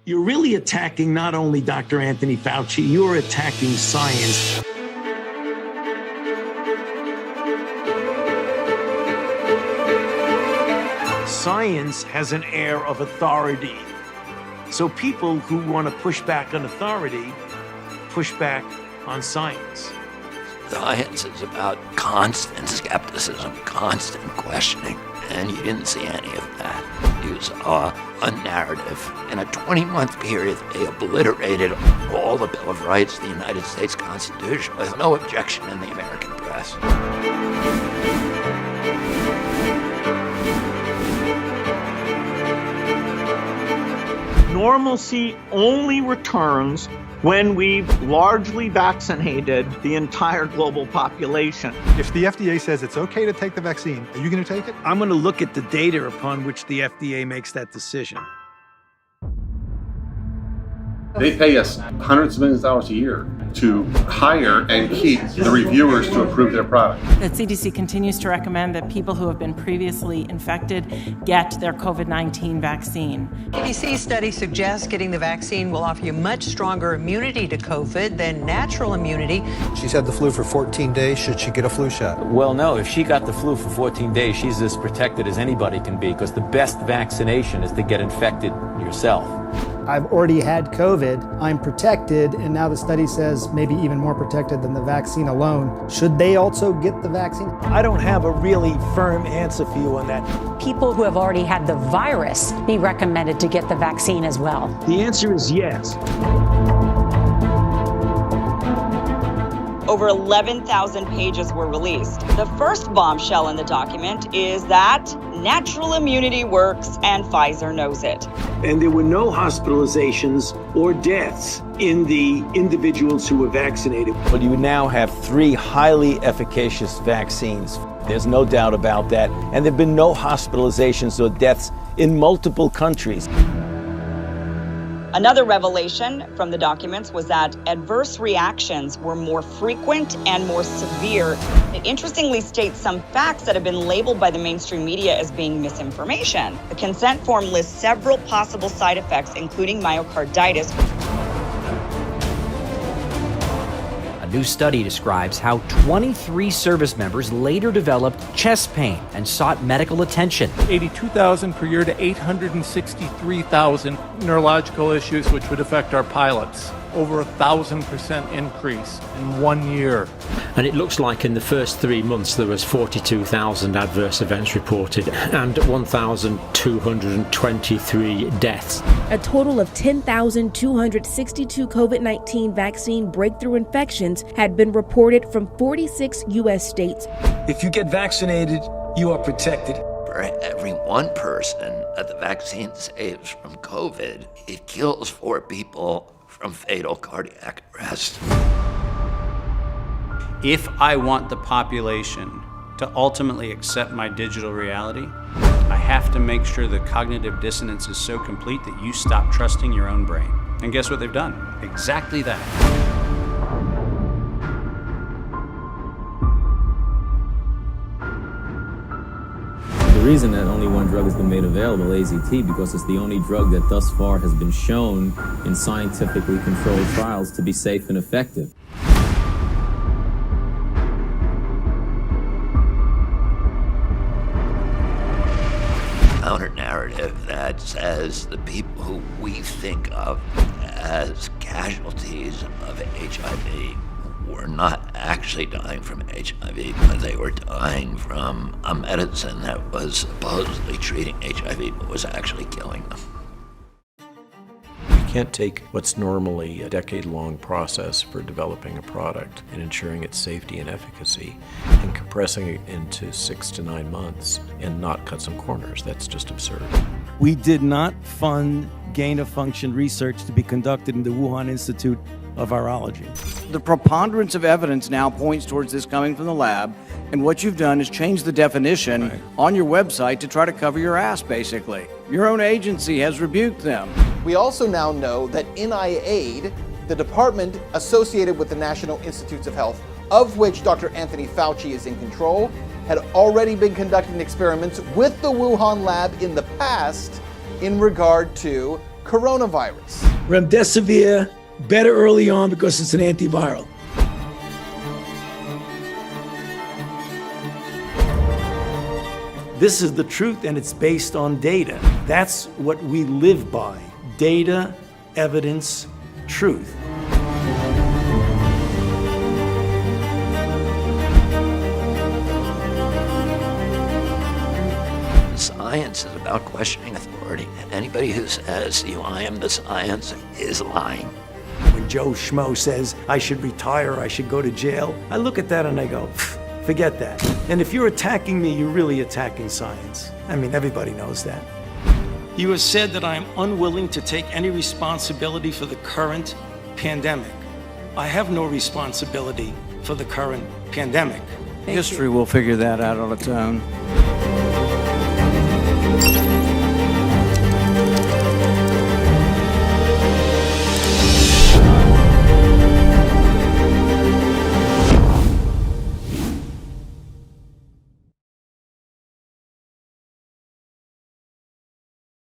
You're really attacking not only Dr. Anthony Fauci, you're attacking science. Science has an air of authority. So people who want to push back on authority, push back on science. Science is about constant skepticism, constant questioning, and you didn't see any of that. You saw a narrative. In a 20-month period, they obliterated all the Bill of Rights, the United States Constitution, with no objection in the American press. Normalcy only returns when we've largely vaccinated the entire global population. If the FDA says it's okay to take the vaccine, are you going to take it? I'm going to look at the data upon which the FDA makes that decision. They pay us hundreds of millions of dollars a year to hire and keep the reviewers to approve their product. The CDC continues to recommend that people who have been previously infected get their COVID-19 vaccine. CDC study suggests getting the vaccine will offer you much stronger immunity to COVID than natural immunity. She's had the flu for 14 days. Should she get a flu shot? Well, no. If she got the flu for 14 days, she's as protected as anybody can be, because the best vaccination is to get infected yourself. I've already had COVID, I'm protected, and now the study says maybe even more protected than the vaccine alone. Should they also get the vaccine? I don't have a really firm answer for you on that. People who have already had the virus be recommended to get the vaccine as well. The answer is yes. Over 11,000 pages were released. The first bombshell in the document is that natural immunity works and Pfizer knows it. And there were no hospitalizations or deaths in the individuals who were vaccinated. But you now have 3 highly efficacious vaccines. There's no doubt about that. And there have been no hospitalizations or deaths in multiple countries. Another revelation from the documents was that adverse reactions were more frequent and more severe. It interestingly states some facts that have been labeled by the mainstream media as being misinformation. The consent form lists several possible side effects, including myocarditis. A new study describes how 23 service members later developed chest pain and sought medical attention. 82,000 per year to 863,000 neurological issues which would affect our pilots. Over 1,000% increase in 1 year. And it looks like in the first 3 months there was 42,000 adverse events reported and 1,223 deaths. A total of 10,262 COVID-19 vaccine breakthrough infections had been reported from 46 U.S. states. If you get vaccinated, you are protected. For every one person that the vaccine saves from COVID, it kills 4 people from fatal cardiac arrest. If I want the population to ultimately accept my digital reality, I have to make sure the cognitive dissonance is so complete that you stop trusting your own brain. And guess what they've done? Exactly that. The reason that only one drug has been made available, AZT, because it's the only drug that thus far has been shown in scientifically controlled trials to be safe and effective. Counter-narrative that says the people who we think of as casualties of HIV were not actually dying from HIV, but they were dying from a medicine that was supposedly treating HIV but was actually killing them. You can't take what's normally a decade-long process for developing a product and ensuring its safety and efficacy and compressing it into 6 to 9 months and not cut some corners. That's just absurd. We did not fund gain-of-function research to be conducted in the Wuhan Institute of Virology. The preponderance of evidence now points towards this coming from the lab, and what you've done is change the definition on your website to try to cover your ass, basically. Your own agency has rebuked them. We also now know that NIAID, the department associated with the National Institutes of Health, of which Dr. Anthony Fauci is in control, had already been conducting experiments with the Wuhan lab in the past in regard to coronavirus. Remdesivir, better early on because it's an antiviral. This is the truth, and it's based on data. That's what we live by. Data, evidence, truth. Science is about questioning authority. And anybody who says, I am the science, is lying. When Joe Schmo says, I should retire, I should go to jail, I look at that and I go, forget that. And if you're attacking me, you're really attacking science. I mean, everybody knows that. You have said that I am unwilling to take any responsibility for the current pandemic. I have no responsibility for the current pandemic. History will figure that out on its own.